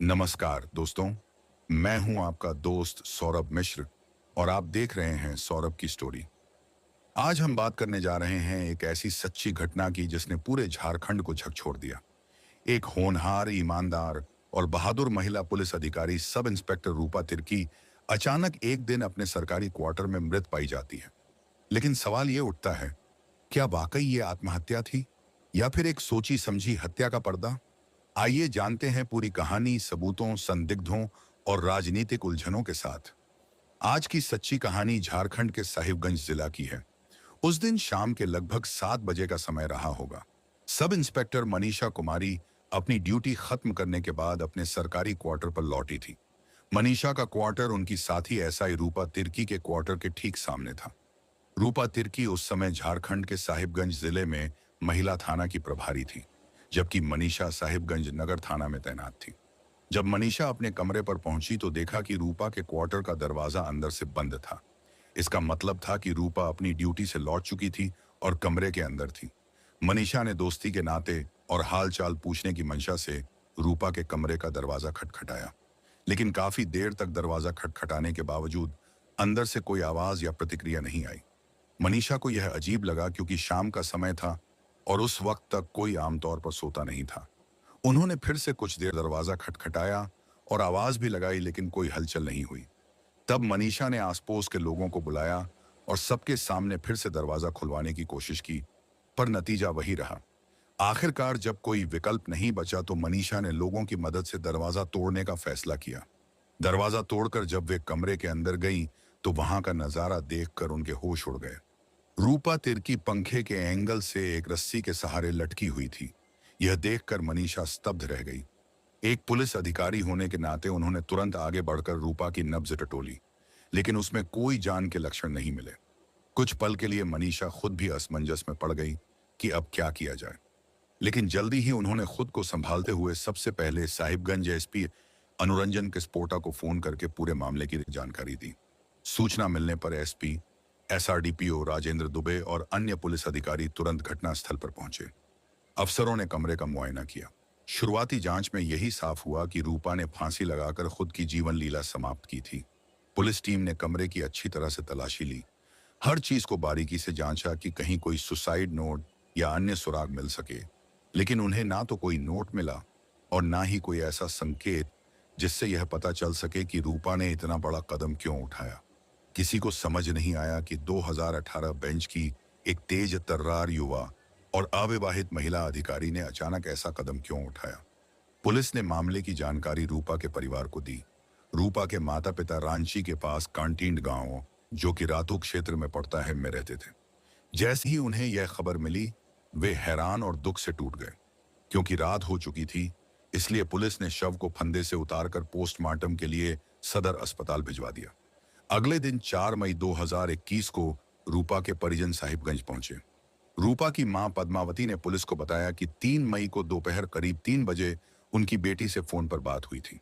नमस्कार दोस्तों, मैं हूं आपका दोस्त सौरभ मिश्र और आप देख रहे हैं सौरभ की स्टोरी। आज हम बात करने जा रहे हैं एक ऐसी सच्ची घटना की जिसने पूरे झारखंड को झकझोर दिया। एक होनहार, ईमानदार और बहादुर महिला पुलिस अधिकारी सब इंस्पेक्टर रूपा तिर्की अचानक एक दिन अपने सरकारी क्वार्टर में मृत पाई जाती है। लेकिन सवाल ये उठता है, क्या वाकई ये आत्महत्या थी या फिर एक सोची समझी हत्या का पर्दा? आइए जानते हैं पूरी कहानी सबूतों, संदिग्धों और राजनीतिक उलझनों के साथ। आज की सच्ची कहानी झारखंड के साहिबगंज जिला की है। उस दिन शाम के लगभग 7 बजे का समय रहा होगा। सब इंस्पेक्टर मनीषा कुमारी अपनी ड्यूटी खत्म करने के बाद अपने सरकारी क्वार्टर पर लौटी थी। मनीषा का क्वार्टर उनकी साथी एसआई रूपा तिर्की के क्वार्टर के ठीक सामने था। रूपा तिर्की उस समय झारखंड के साहिबगंज जिले में महिला थाना की प्रभारी थी, जबकि मनीषा साहिबगंज नगर थाना में तैनात थी। जब मनीषा अपने कमरे पर पहुंची तो देखा कि रूपा के क्वार्टर का दरवाजा अंदर से बंद था। इसका मतलब था कि रूपा अपनी ड्यूटी से लौट चुकी थी और कमरे के अंदर थी। मनीषा ने दोस्ती के नाते और हालचाल पूछने की मंशा से रूपा के कमरे का दरवाजा खटखटाया, लेकिन काफी देर तक दरवाजा खटखटाने के बावजूद अंदर से कोई आवाज या प्रतिक्रिया नहीं आई। मनीषा को यह अजीब लगा क्योंकि शाम का समय था और उस वक्त तक कोई आमतौर पर सोता नहीं था। उन्होंने फिर से कुछ देर दरवाजा खटखटाया और आवाज भी लगाई, लेकिन कोई हलचल नहीं हुई। तब मनीषा ने आसपास के लोगों को बुलाया और सबके सामने फिर से दरवाजा खुलवाने की कोशिश की, पर नतीजा वही रहा। आखिरकार जब कोई विकल्प नहीं बचा तो मनीषा ने लोगों की मदद से दरवाजा तोड़ने का फैसला किया। दरवाजा तोड़कर जब वे कमरे के अंदर गईं, तो वहां का नजारा देखकर उनके होश उड़ गए। रूपा तिर्की पंखे के एंगल से एक रस्सी के सहारे लटकी हुई थी। यह देखकर मनीषा स्तब्ध रह गई। एक पुलिस अधिकारी होने के नाते उन्होंने तुरंत आगे बढ़कर रूपा की नब्ज टटोली, लेकिन उसमें कोई जान के लक्षण नहीं मिले। कुछ पल के लिए मनीषा खुद भी असमंजस में पड़ गई कि अब क्या किया जाए, लेकिन जल्दी ही उन्होंने खुद को संभालते हुए सबसे पहले साहिबगंज एसपी अनुरंजन किस्पोटा को फोन करके पूरे मामले की जानकारी दी। सूचना मिलने पर एसपी, एसआरडीपीओ राजेंद्र दुबे और अन्य पुलिस अधिकारी तुरंत घटनास्थल पर पहुंचे। अफसरों ने कमरे का मुआयना किया। शुरुआती जांच में यही साफ हुआ कि रूपा ने फांसी लगाकर खुद की जीवन लीला समाप्त की थी। पुलिस टीम ने कमरे की अच्छी तरह से तलाशी ली, हर चीज को बारीकी से जांचा कि कहीं कोई सुसाइड नोट या अन्य सुराग मिल सके, लेकिन उन्हें ना तो कोई नोट मिला और ना ही कोई ऐसा संकेत जिससे यह पता चल सके कि रूपा ने इतना बड़ा कदम क्यों उठाया। किसी को समझ नहीं आया कि 2018 बेंच की एक तेज तर्रार युवा और अविवाहित महिला अधिकारी ने अचानक ऐसा कदम क्यों उठाया। पुलिस ने मामले की जानकारी रूपा के परिवार को दी। रूपा के माता पिता रांची के पास कांटीन गांव, जो कि रातू क्षेत्र में पड़ता है, में रहते थे। जैसे ही उन्हें यह खबर मिली, वे हैरान और दुख से टूट गए। क्योंकि रात हो चुकी थी, इसलिए पुलिस ने शव को फंदे से उतारकर पोस्टमार्टम के लिए सदर अस्पताल भिजवा दिया। अगले दिन 4 मई 2021 को रूपा के परिजन साहिबगंज पहुंचे। रूपा की मां पद्मावती ने पुलिस को बताया कि 3 मई को दोपहर करीब 3 बजे उनकी बेटी से फोन पर बात हुई थी।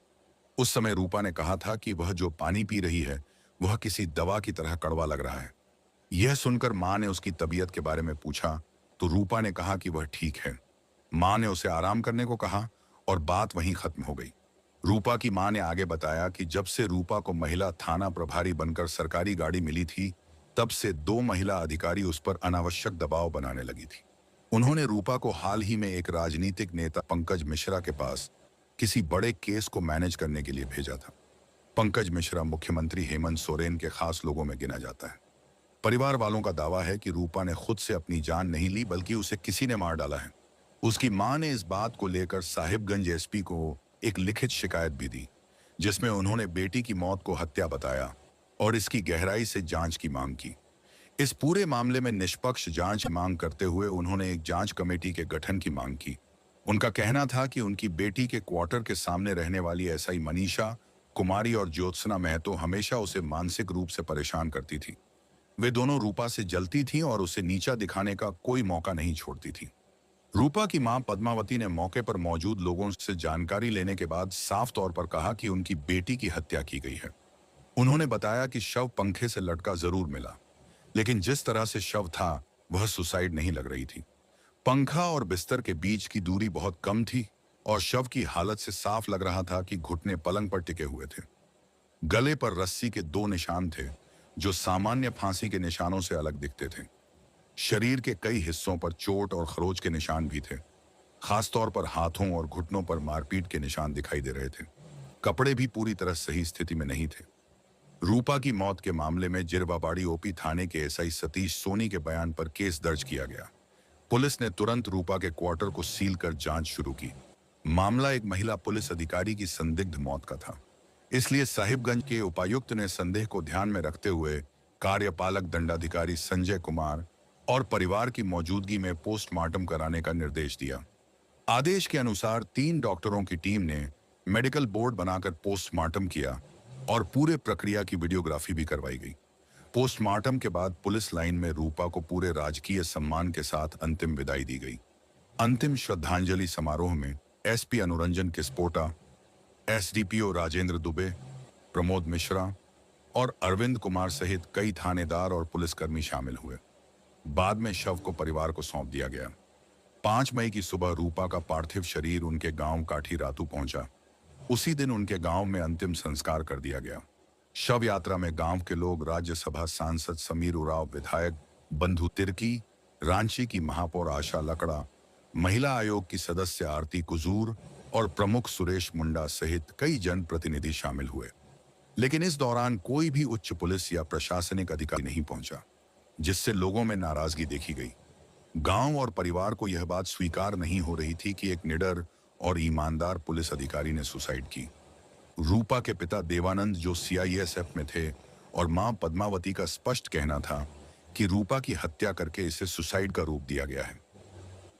उस समय रूपा ने कहा था कि वह जो पानी पी रही है वह किसी दवा की तरह कड़वा लग रहा है। यह सुनकर मां ने उसकी तबीयत के बारे में पूछा तो रूपा ने कहा कि वह ठीक है। मां ने उसे आराम करने को कहा और बात वहीं खत्म हो गई। रूपा की मां ने आगे बताया कि जब से रूपा को महिला थाना प्रभारी बनकर सरकारी गाड़ी मिली थी, तब से 2 महिला अधिकारी उस पर अनावश्यक दबाव बनाने लगी थी। उन्होंने रूपा को हाल ही में एक राजनीतिक नेता पंकज मिश्रा के पास किसी बड़े केस को मैनेज करने के लिए भेजा था। पंकज मिश्रा मुख्यमंत्री हेमंत सोरेन के खास लोगों में गिना जाता है। परिवार वालों का दावा है कि रूपा ने खुद से अपनी जान नहीं ली, बल्कि उसे किसी ने मार डाला है। उसकी मां ने इस बात को लेकर साहिबगंज एसपी को एक लिखित शिकायत भी दी, जिसमें उन्होंने बेटी की मौत को हत्या बताया और इसकी गहराई से जांच की मांग की। इस पूरे मामले में निष्पक्ष जांच की मांग करते हुए उन्होंने एक जांच कमेटी के गठन की मांग की। उनका कहना था कि उनकी बेटी के क्वार्टर के सामने रहने वाली एसआई मनीषा कुमारी और ज्योत्सना महतो हमेशा उसे मानसिक रूप से परेशान करती थी। वे दोनों रूपा से जलती थीं और उसे नीचा दिखाने का कोई मौका नहीं छोड़ती थी। रूपा की मां पद्मावती ने मौके पर मौजूद लोगों से जानकारी लेने के बाद साफ तौर पर कहा कि उनकी बेटी की हत्या की गई है। उन्होंने बताया कि शव पंखे से लटका जरूर मिला, लेकिन जिस तरह से शव था वह सुसाइड नहीं लग रही थी। पंखा और बिस्तर के बीच की दूरी बहुत कम थी और शव की हालत से साफ लग रहा था कि घुटने पलंग पर टिके हुए थे। गले पर रस्सी के 2 निशान थे, जो सामान्य फांसी के निशानों से अलग दिखते थे। शरीर के कई हिस्सों पर चोट और खरोच के निशान भी थे। खासतौर पर हाथों और घुटनों पर मारपीट के निशान दिखाई दे रहे थे। कपड़े भी पूरी तरह सही स्थिति में नहीं थे। रूपा की मौत के मामले में जिरवाबाड़ी ओपी थाने के एसआई सतीश सोनी के बयान पर केस दर्ज किया गया। पुलिस ने तुरंत रूपा के क्वार्टर को सील कर जांच शुरू की। मामला एक महिला पुलिस अधिकारी की संदिग्ध मौत का था, इसलिए साहिबगंज के उपायुक्त ने संदेह को ध्यान में रखते हुए कार्यपालक दंडाधिकारी संजय कुमार और परिवार की मौजूदगी में पोस्टमार्टम कराने का निर्देश दिया। आदेश के अनुसार 3 डॉक्टरों की टीम ने मेडिकल बोर्ड बनाकर पोस्टमार्टम किया और पूरे प्रक्रिया की वीडियोग्राफी भी करवाई गई। पोस्टमार्टम के बाद पुलिस लाइन में रूपा को पूरे राजकीय सम्मान के साथ अंतिम विदाई दी गई। अंतिम श्रद्धांजलि समारोह में एसपी अनुरंजन किस्पोटा, एसडीपीओ राजेंद्र दुबे, प्रमोद मिश्रा और अरविंद कुमार सहित कई थानेदार और पुलिसकर्मी शामिल हुए। बाद में शव को परिवार को सौंप दिया गया। 5 मई की सुबह रूपा का पार्थिव शरीर उनके गांव काठी रातू पहुंचा। उसी दिन उनके गांव में अंतिम संस्कार कर दिया गया। शव यात्रा में गांव के लोग, राज्यसभा सांसद समीर उरांव, विधायक बंधु तिर्की, रांची की महापौर आशा लकड़ा, महिला आयोग की सदस्य आरती कुजूर और प्रमुख सुरेश मुंडा सहित कई जनप्रतिनिधि शामिल हुए। लेकिन इस दौरान कोई भी उच्च पुलिस या प्रशासनिक अधिकारी नहीं पहुंचा, जिससे लोगों में नाराजगी देखी गई। गांव और परिवार को यह बात स्वीकार नहीं हो रही थी कि एक निडर और ईमानदार पुलिस अधिकारी ने सुसाइड की। रूपा के पिता देवानंद, जो सीआईएसएफ में थे, और मां पद्मावती का स्पष्ट कहना था कि रूपा की हत्या करके इसे सुसाइड का रूप दिया गया है।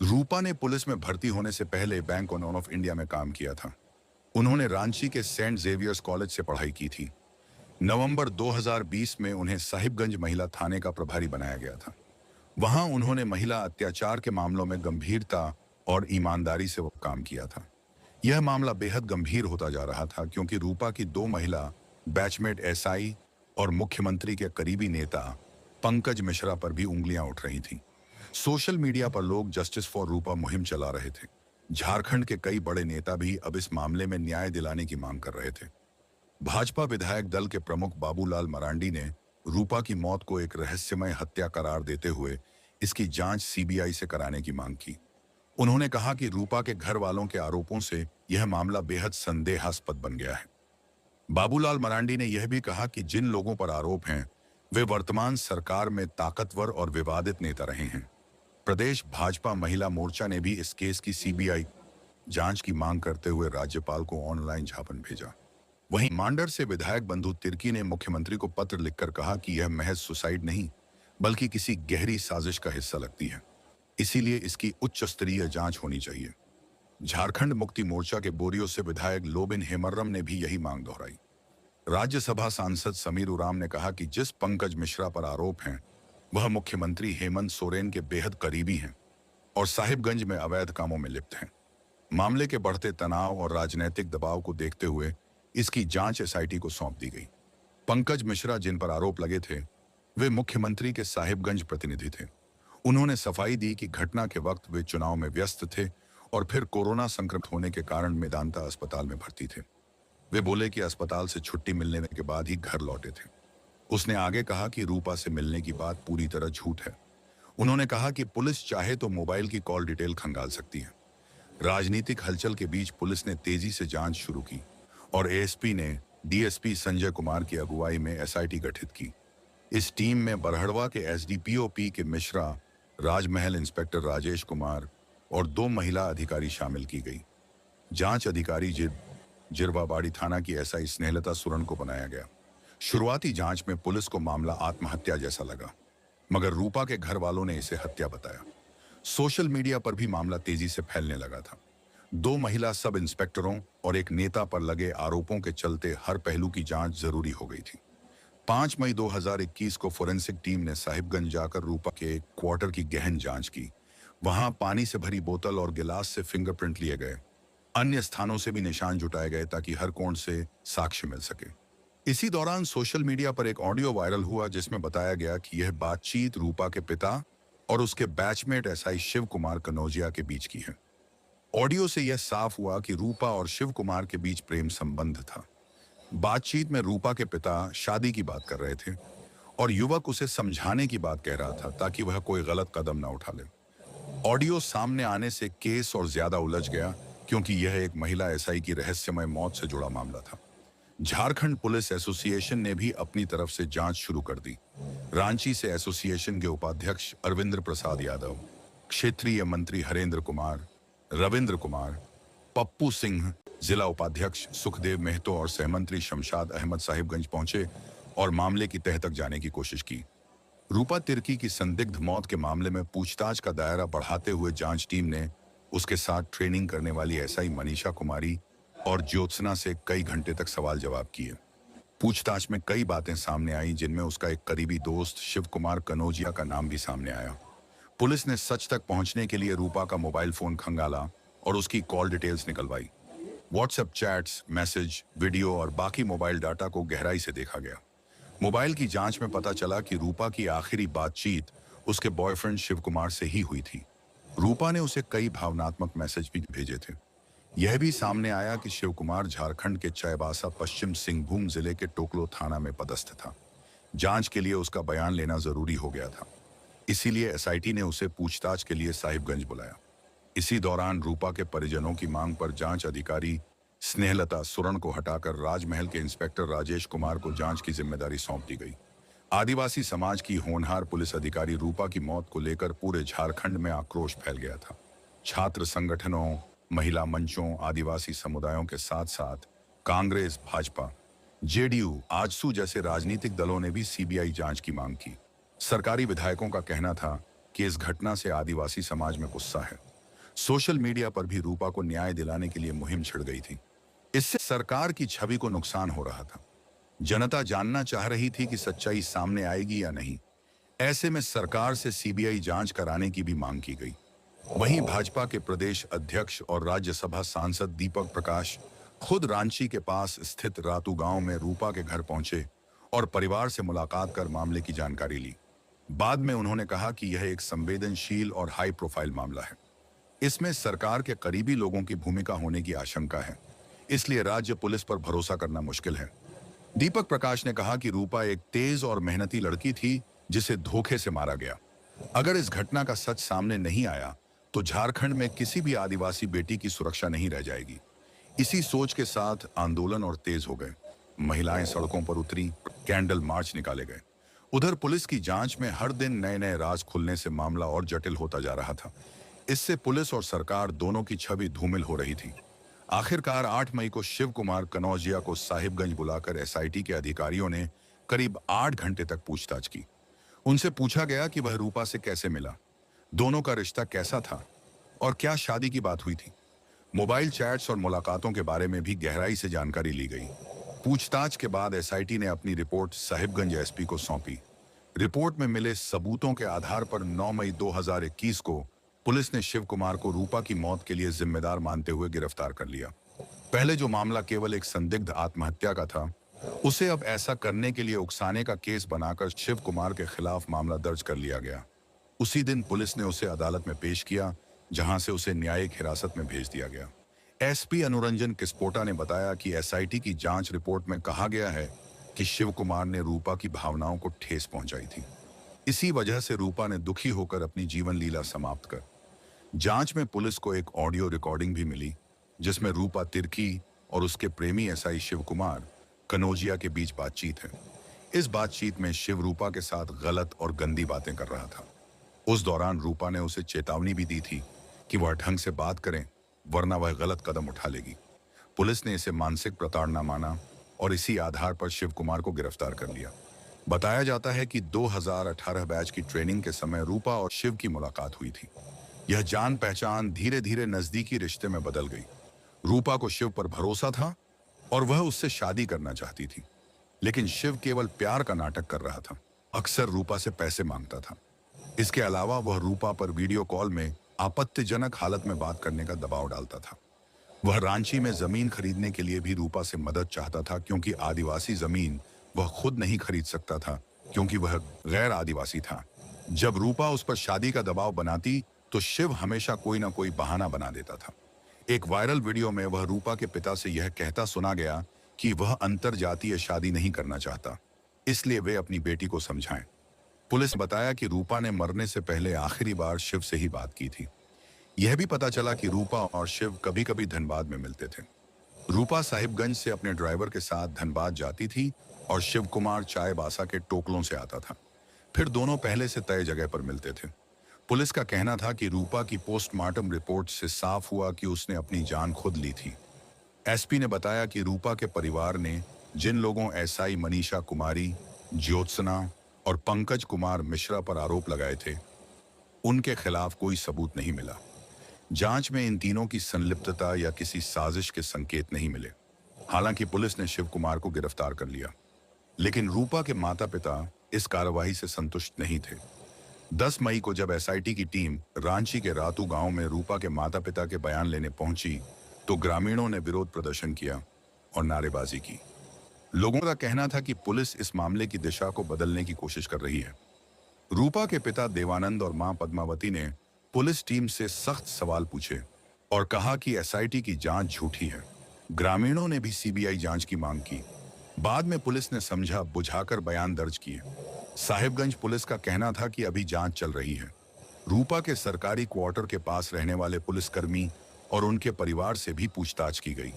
रूपा ने पुलिस में भर्ती होने से पहले बैंक ऑफ इंडिया में काम किया था। उन्होंने रांची के सेंट जेवियर्स कॉलेज से पढ़ाई की थी। नवंबर 2020 में उन्हें साहिबगंज महिला थाने का प्रभारी बनाया गया था। वहां उन्होंने महिला अत्याचार के मामलों में गंभीरता और ईमानदारी से काम किया था। यह मामला बेहद गंभीर होता जा रहा था, क्योंकि रूपा की 2 महिला बैचमेट एसआई और मुख्यमंत्री के करीबी नेता पंकज मिश्रा पर भी उंगलियां उठ रही थीं। सोशल मीडिया पर लोग जस्टिस फॉर रूपा मुहिम चला रहे थे। झारखंड के कई बड़े नेता भी अब इस मामले में न्याय दिलाने की मांग कर रहे थे। भाजपा विधायक दल के प्रमुख बाबूलाल मरांडी ने रूपा की मौत को एक रहस्यमय हत्या करार देते हुए इसकी जांच सीबीआई से कराने की मांग की। उन्होंने कहा कि रूपा के घर वालों के आरोपों से यह मामला बेहद संदेहास्पद बन गया है। बाबूलाल मरांडी ने यह भी कहा कि जिन लोगों पर आरोप हैं, वे वर्तमान सरकार में ताकतवर और विवादित नेता रहे हैं। प्रदेश भाजपा महिला मोर्चा ने भी इस केस की सीबीआई जांच की मांग करते हुए राज्यपाल को ऑनलाइन ज्ञापन भेजा। वहीं मांडर से विधायक बंधु तिर्की ने मुख्यमंत्री को पत्र लिखकर कहा कि यह महज सुसाइड नहीं, बल्कि किसी गहरी साजिश का हिस्सा लगती है। इसीलिए इसकी उच्च स्तरीय जांच होनी चाहिए। झारखंड मुक्ति मोर्चा के बोरियो से विधायक लोबिन हेमर्रम ने भी यही मांग दोहराई। राज्यसभा सांसद समीर उरांव ने कहा कि जिस पंकज मिश्रा पर आरोप हैं, वह मुख्यमंत्री हेमंत सोरेन के बेहद करीबी हैं और साहिबगंज में अवैध कामों में लिप्त हैं। मामले के बढ़ते तनाव और राजनीतिक दबाव को देखते हुए इसकी जांच एसआईटी को सौंप दी गई। पंकज मिश्रा, जिन पर आरोप लगे थे, वे मुख्यमंत्री के साहिबगंज प्रतिनिधि थे। उन्होंने सफाई दी कि घटना के वक्त वे चुनाव में व्यस्त थे और फिर कोरोना संक्रमित होने के कारण मेदांता अस्पताल में भर्ती थे। वे बोले कि अस्पताल से छुट्टी मिलने के बाद ही घर लौटे थे। उसने आगे कहा कि रूपा से मिलने की बात पूरी तरह झूठ है। उन्होंने कहा कि पुलिस चाहे तो मोबाइल की कॉल डिटेल खंगाल सकती है। राजनीतिक हलचल के बीच पुलिस ने तेजी से जांच शुरू की और एएसपी ने डीएसपी संजय कुमार की अगुवाई में एसआईटी गठित की। इस टीम में बरहड़वा के एसडीपीओ पी के मिश्रा, राजमहल इंस्पेक्टर राजेश कुमार और 2 महिला अधिकारी शामिल की गई। जांच अधिकारी जिरवाबाड़ी थाना की एसआई स्नेहलता सुरन को बनाया गया। शुरुआती जांच में पुलिस को मामला आत्महत्या जैसा लगा, मगर रूपा के घर वालों ने इसे हत्या बताया। सोशल मीडिया पर भी मामला तेजी से फैलने लगा था। 2 महिला सब इंस्पेक्टरों और एक नेता पर लगे आरोपों के चलते हर पहलू की जांच जरूरी हो गई थी। 5 मई 2021 को फोरेंसिक टीम ने साहिबगंज जाकर रूपा के क्वार्टर की गहन जांच की। वहां पानी से भरी बोतल और गिलास से फिंगरप्रिंट लिए गए। अन्य स्थानों से भी निशान जुटाए गए ताकि हर कोण से साक्ष्य मिल सके। इसी दौरान सोशल मीडिया पर एक ऑडियो वायरल हुआ जिसमें बताया गया कि यह बातचीत रूपा के पिता और उसके बैचमेट एसआई शिव कुमार कनौजिया के बीच की है। ऑडियो से यह साफ हुआ कि रूपा और शिव कुमार के बीच प्रेम संबंध था। बातचीत में रूपा के पिता शादी की बात कर रहे थे और युवक उसे समझाने की बात कह रहा था ताकि वह कोई गलत कदम ना उठा ले। ऑडियो सामने आने से केस और ज्यादा उलझ गया, क्योंकि यह एक महिला एसआई की रहस्यमय मौत से जुड़ा मामला था। झारखंड पुलिस एसोसिएशन ने भी अपनी तरफ से जांच शुरू कर दी। रांची से एसोसिएशन के उपाध्यक्ष अरविंद्र प्रसाद यादव, क्षेत्रीय मंत्री हरेंद्र कुमार, रविंद्र कुमार, पप्पू सिंह, जिला उपाध्यक्ष सुखदेव मेहतो और सहमंत्री शमशाद अहमद साहिबगंज पहुंचे और मामले की तह तक जाने की कोशिश की। रूपा तिर्की की संदिग्ध मौत के मामले में पूछताछ का दायरा बढ़ाते हुए जांच टीम ने उसके साथ ट्रेनिंग करने वाली एसआई मनीषा कुमारी और ज्योत्सना से कई घंटे तक सवाल जवाब किए। पूछताछ में कई बातें सामने आई, जिनमें उसका एक करीबी दोस्त शिव कुमार कनौजिया का नाम भी सामने आया। पुलिस ने सच तक पहुंचने के लिए रूपा का मोबाइल फोन खंगाला और उसकी कॉल डिटेल्स निकलवाई। व्हाट्सएप चैट्स, मैसेज, वीडियो और बाकी मोबाइल डाटा को गहराई से देखा गया। मोबाइल की जांच में पता चला कि रूपा की आखिरी बातचीत उसके बॉयफ्रेंड शिव कुमार से ही हुई थी। रूपा ने उसे कई भावनात्मक मैसेज भी भेजे थे। यह भी सामने आया कि शिव कुमार झारखंड के चाईबासा पश्चिम सिंहभूम जिले के टोकलो थाना में पदस्थ था। जांच के लिए उसका बयान लेना जरूरी हो गया था, इसीलिए एसआईटी ने उसे पूछताछ के लिए साहिबगंज बुलाया। इसी दौरान रूपा के परिजनों की मांग पर जांच अधिकारी स्नेहलता सुरण को हटाकर राजमहल के इंस्पेक्टर राजेश कुमार को जांच की जिम्मेदारी सौंप दी गई। आदिवासी समाज की होनहार पुलिस अधिकारी रूपा की मौत को लेकर पूरे झारखंड में आक्रोश फैल गया था। छात्र संगठनों, महिला मंचों, आदिवासी समुदायों के साथ साथ कांग्रेस, भाजपा, जेडीयू, आजसू जैसे राजनीतिक दलों ने भी सीबीआई जांच की मांग की। सरकारी विधायकों का कहना था कि इस घटना से आदिवासी समाज में गुस्सा है। सोशल मीडिया पर भी रूपा को न्याय दिलाने के लिए मुहिम छिड़ गई थी। इससे सरकार की छवि को नुकसान हो रहा था। जनता जानना चाह रही थी कि सच्चाई सामने आएगी या नहीं। ऐसे में सरकार से सीबीआई जांच कराने की भी मांग की गई। वहीं भाजपा के प्रदेश अध्यक्ष और राज्यसभा सांसद दीपक प्रकाश खुद रांची के पास स्थित रातू गांव में रूपा के घर पहुंचे और परिवार से मुलाकात कर मामले की जानकारी ली। बाद में उन्होंने कहा कि यह एक संवेदनशील और हाई प्रोफाइल मामला है। इसमें सरकार के करीबी लोगों की भूमिका होने की आशंका है, इसलिए राज्य पुलिस पर भरोसा करना मुश्किल है। दीपक प्रकाश ने कहा कि रूपा एक तेज और मेहनती लड़की थी जिसे धोखे से मारा गया। अगर इस घटना का सच सामने नहीं आया तो झारखंड में किसी भी आदिवासी बेटी की सुरक्षा नहीं रह जाएगी। इसी सोच के साथ आंदोलन और तेज हो गए। महिलाएं सड़कों पर उतरी, कैंडल मार्च निकाले गए। उधर पुलिस की जांच में हर दिन नए नए राज खुलने से मामला और जटिल होता जा रहा था। इससे पुलिस और सरकार दोनों की छवि धूमिल हो रही थी। आखिरकार 8 मई को शिव कुमार कनौजिया को साहिबगंज बुलाकर एसआईटी के अधिकारियों ने करीब 8 घंटे तक पूछताछ की। उनसे पूछा गया कि वह रूपा से कैसे मिला, दोनों का रिश्ता कैसा था और क्या शादी की बात हुई थी। मोबाइल चैट्स और मुलाकातों के बारे में भी गहराई से जानकारी ली गई। पूछताछ के बाद एसआईटी ने अपनी रिपोर्ट साहिबगंज एसपी को सौंपी। रिपोर्ट में मिले सबूतों के आधार पर 9 मई 2021 को पुलिस ने शिव कुमार को रूपा की मौत के लिए जिम्मेदार मानते हुए गिरफ्तार कर लिया। पहले जो मामला केवल एक संदिग्ध आत्महत्या का था, उसे अब ऐसा करने के लिए उकसाने का केस बनाकर शिव कुमार के खिलाफ मामला दर्ज कर लिया गया। उसी दिन पुलिस ने उसे अदालत में पेश किया, जहां से उसे न्यायिक हिरासत में भेज दिया गया। एसपी अनुरंजन किस्पोटा ने बताया कि एसआईटी की जांच रिपोर्ट में कहा गया है कि शिव कुमार ने रूपा की भावनाओं को ठेस पहुंचाई थी। इसी वजह से रूपा ने दुखी होकर अपनी जीवन लीला समाप्त कर। जांच में पुलिस को एक ऑडियो रिकॉर्डिंग भी मिली, जिसमें रूपा तिर्की और उसके प्रेमी एसआई शिव कुमार कनौजिया के बीच बातचीत है। इस बातचीत में शिव रूपा के साथ गलत और गंदी बातें कर रहा था। उस दौरान रूपा ने उसे चेतावनी भी दी थी कि वह ढंग से बात करें, वरना वह गलत कदम उठा लेगी। पुलिस ने इसे मानसिक प्रताड़ना माना और इसी आधार पर शिव कुमार को गिरफ्तार कर लिया। बताया जाता है कि 2018 बैच की ट्रेनिंग के समय रूपा और शिव की मुलाकात हुई थी। यह जान पहचान धीरे धीरे नजदीकी रिश्ते में बदल गई। रूपा को शिव पर भरोसा था और वह उससे शादी करना चाहती थी, लेकिन शिव केवल प्यार का नाटक कर रहा था। अक्सर रूपा से पैसे मांगता था। इसके अलावा वह रूपा पर वीडियो कॉल में आपत्तिजनक हालत में बात करने का दबाव डालता था। वह रांची में जमीन खरीदने के लिए भी रूपा से मदद चाहता था, क्योंकि आदिवासी जमीन वह खुद नहीं खरीद सकता था क्योंकि वह गैर आदिवासी था। जब रूपा उस पर शादी का दबाव बनाती तो शिव हमेशा कोई ना कोई बहाना बना देता था। एक वायरल वीडियो में वह रूपा के पिता से यह कहता सुना गया कि वह अंतर जातीय शादी नहीं करना चाहता, इसलिए वे अपनी बेटी को समझाएं। पुलिस ने बताया कि रूपा ने मरने से पहले आखिरी बार शिव से ही बात की थी। यह भी पता चला कि रूपा और शिव कभी कभी धनबाद में मिलते थे। रूपा साहिबगंज से अपने ड्राइवर के साथ धनबाद जाती थी और शिव कुमार चायबासा के टोकलों से आता था। फिर दोनों पहले से तय जगह पर मिलते थे। पुलिस का कहना था कि रूपा की पोस्टमार्टम रिपोर्ट से साफ हुआ कि उसने अपनी जान खुद ली थी। एसपी ने बताया कि रूपा के परिवार ने जिन लोगों एसआई मनीषा कुमारी, ज्योत्सना और पंकज कुमार मिश्रा पर आरोप लगाए थे, उनके खिलाफ कोई सबूत नहीं मिला। जांच में इन तीनों की संलिप्तता या किसी साजिश के संकेत नहीं मिले। हालांकि पुलिस ने शिव कुमार को गिरफ्तार कर लिया, लेकिन रूपा के माता पिता इस कार्रवाई से संतुष्ट नहीं थे। 10 मई को जब एसआईटी की टीम रांची के रातू गांव में रूपा के माता पिता के बयान लेने पहुंची, तो ग्रामीणों ने विरोध प्रदर्शन किया और नारेबाजी की। लोगों का कहना था कि पुलिस इस मामले की दिशा को बदलने की कोशिश कर रही है। रूपा के पिता देवानंद और मां पद्मावती ने पुलिस टीम से सख्त सवाल पूछे और कहा कि एसआईटी की जांच झूठी है। ग्रामीणों ने भी सीबीआई जांच की मांग की। बाद में पुलिस ने समझा बुझाकर बयान दर्ज किए। साहिबगंज पुलिस का कहना था कि अभी जांच चल रही है। रूपा के सरकारी क्वार्टर के पास रहने वाले पुलिसकर्मी और उनके परिवार से भी पूछताछ की गई।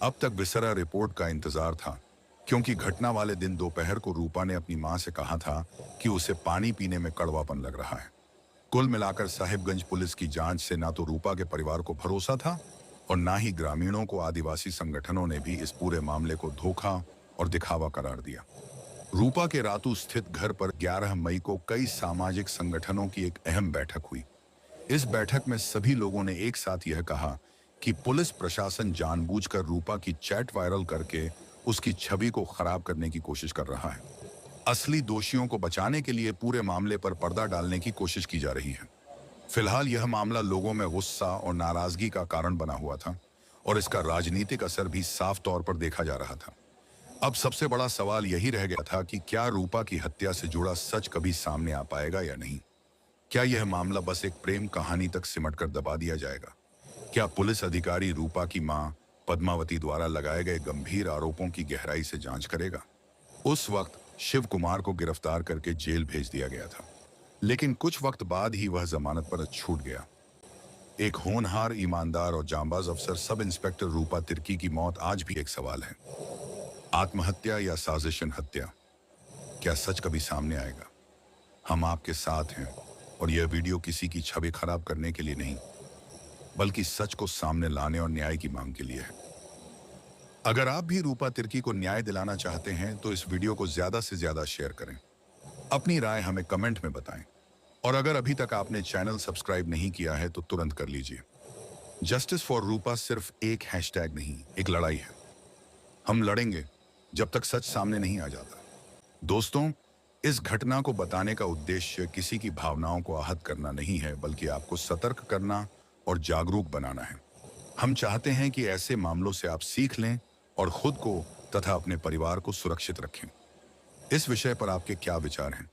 अब तक विसरा रिपोर्ट का इंतजार था, क्योंकि घटना वाले दिन दोपहर को रूपा ने अपनी मां से कहा था कि उसे पानी पीने में कड़वापन लग रहा है। कुल मिलाकर साहिबगंज पुलिस की जांच से ना तो रूपा के परिवार को भरोसा था और ना ही ग्रामीणों को। आदिवासी संगठनों ने भी इस पूरे मामले को धोखा और दिखावा करार दिया। रूपा के रातू स्थित घर पर 11 मई को कई सामाजिक संगठनों की एक अहम बैठक हुई। इस बैठक में सभी लोगों ने एक साथ यह कहा कि पुलिस प्रशासन जानबूझकर रूपा की चैट वायरल करके उसकी छवि को खराब करने की कोशिश कर रहा है। असली दोषियों को बचाने के लिए पूरे मामले पर पर्दा डालने की कोशिश की जा रही है। फिलहाल यह मामला लोगों में गुस्सा और नाराजगी का कारण बना हुआ था और इसका राजनीतिक असर भी साफ तौर पर देखा जा रहा था। अब सबसे बड़ा सवाल यही रह गया था कि क्या रूपा की हत्या से जुड़ा सच कभी सामने आ पाएगा या नहीं। क्या यह मामला बस एक प्रेम कहानी तक सिमट कर दबा दिया जाएगा? क्या पुलिस अधिकारी रूपा की मां पद्मावती द्वारा लगाए गए गंभीर आरोपों की गहराई से जांच करेगा? उस वक्त शिव कुमार को गिरफ्तार करके जेल भेज दिया गया था, लेकिन कुछ वक्त बाद ही वह जमानत पर छूट गया। एक होनहार, ईमानदार और जांबाज अफसर सब इंस्पेक्टर रूपा तिर्की की मौत आज भी एक सवाल है। आत्महत्या या साजिशन हत्या? क्या सच कभी सामने आएगा? हम आपके साथ हैं और यह वीडियो किसी की छवि खराब करने के लिए नहीं, बल्कि सच को सामने लाने और न्याय की मांग के लिए है। अगर आप भी रूपा तिर्की को न्याय दिलाना चाहते हैं तो इस वीडियो को ज्यादा से ज्यादा शेयर करें। अपनी राय हमें कमेंट में बताएं और अगर अभी तक आपने चैनल सब्सक्राइब नहीं किया है तो तुरंत कर लीजिए। जस्टिस फॉर रूपा सिर्फ एक हैशटैग नहीं, एक लड़ाई है। हम लड़ेंगे जब तक सच सामने नहीं आ जाता। दोस्तों, इस घटना को बताने का उद्देश्य किसी की भावनाओं को आहत करना नहीं है, बल्कि आपको सतर्क करना और जागरूक बनाना है। हम चाहते हैं कि ऐसे मामलों से आप सीख लें और खुद को तथा अपने परिवार को सुरक्षित रखें। इस विषय पर आपके क्या विचार हैं?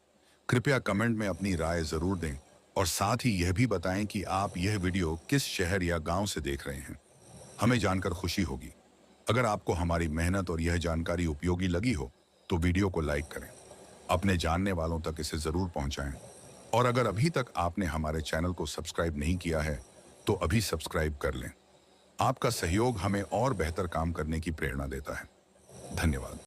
कृपया कमेंट में अपनी राय जरूर दें और साथ ही यह भी बताएं कि आप यह वीडियो किस शहर या गांव से देख रहे हैं। हमें जानकर खुशी होगी। अगर आपको हमारी मेहनत और यह जानकारी उपयोगी लगी हो तो वीडियो को लाइक करें, अपने जानने वालों तक इसे जरूर पहुंचाएं और अगर अभी तक आपने हमारे चैनल को सब्सक्राइब नहीं किया है तो अभी सब्सक्राइब कर लें। आपका सहयोग हमें और बेहतर काम करने की प्रेरणा देता है। धन्यवाद।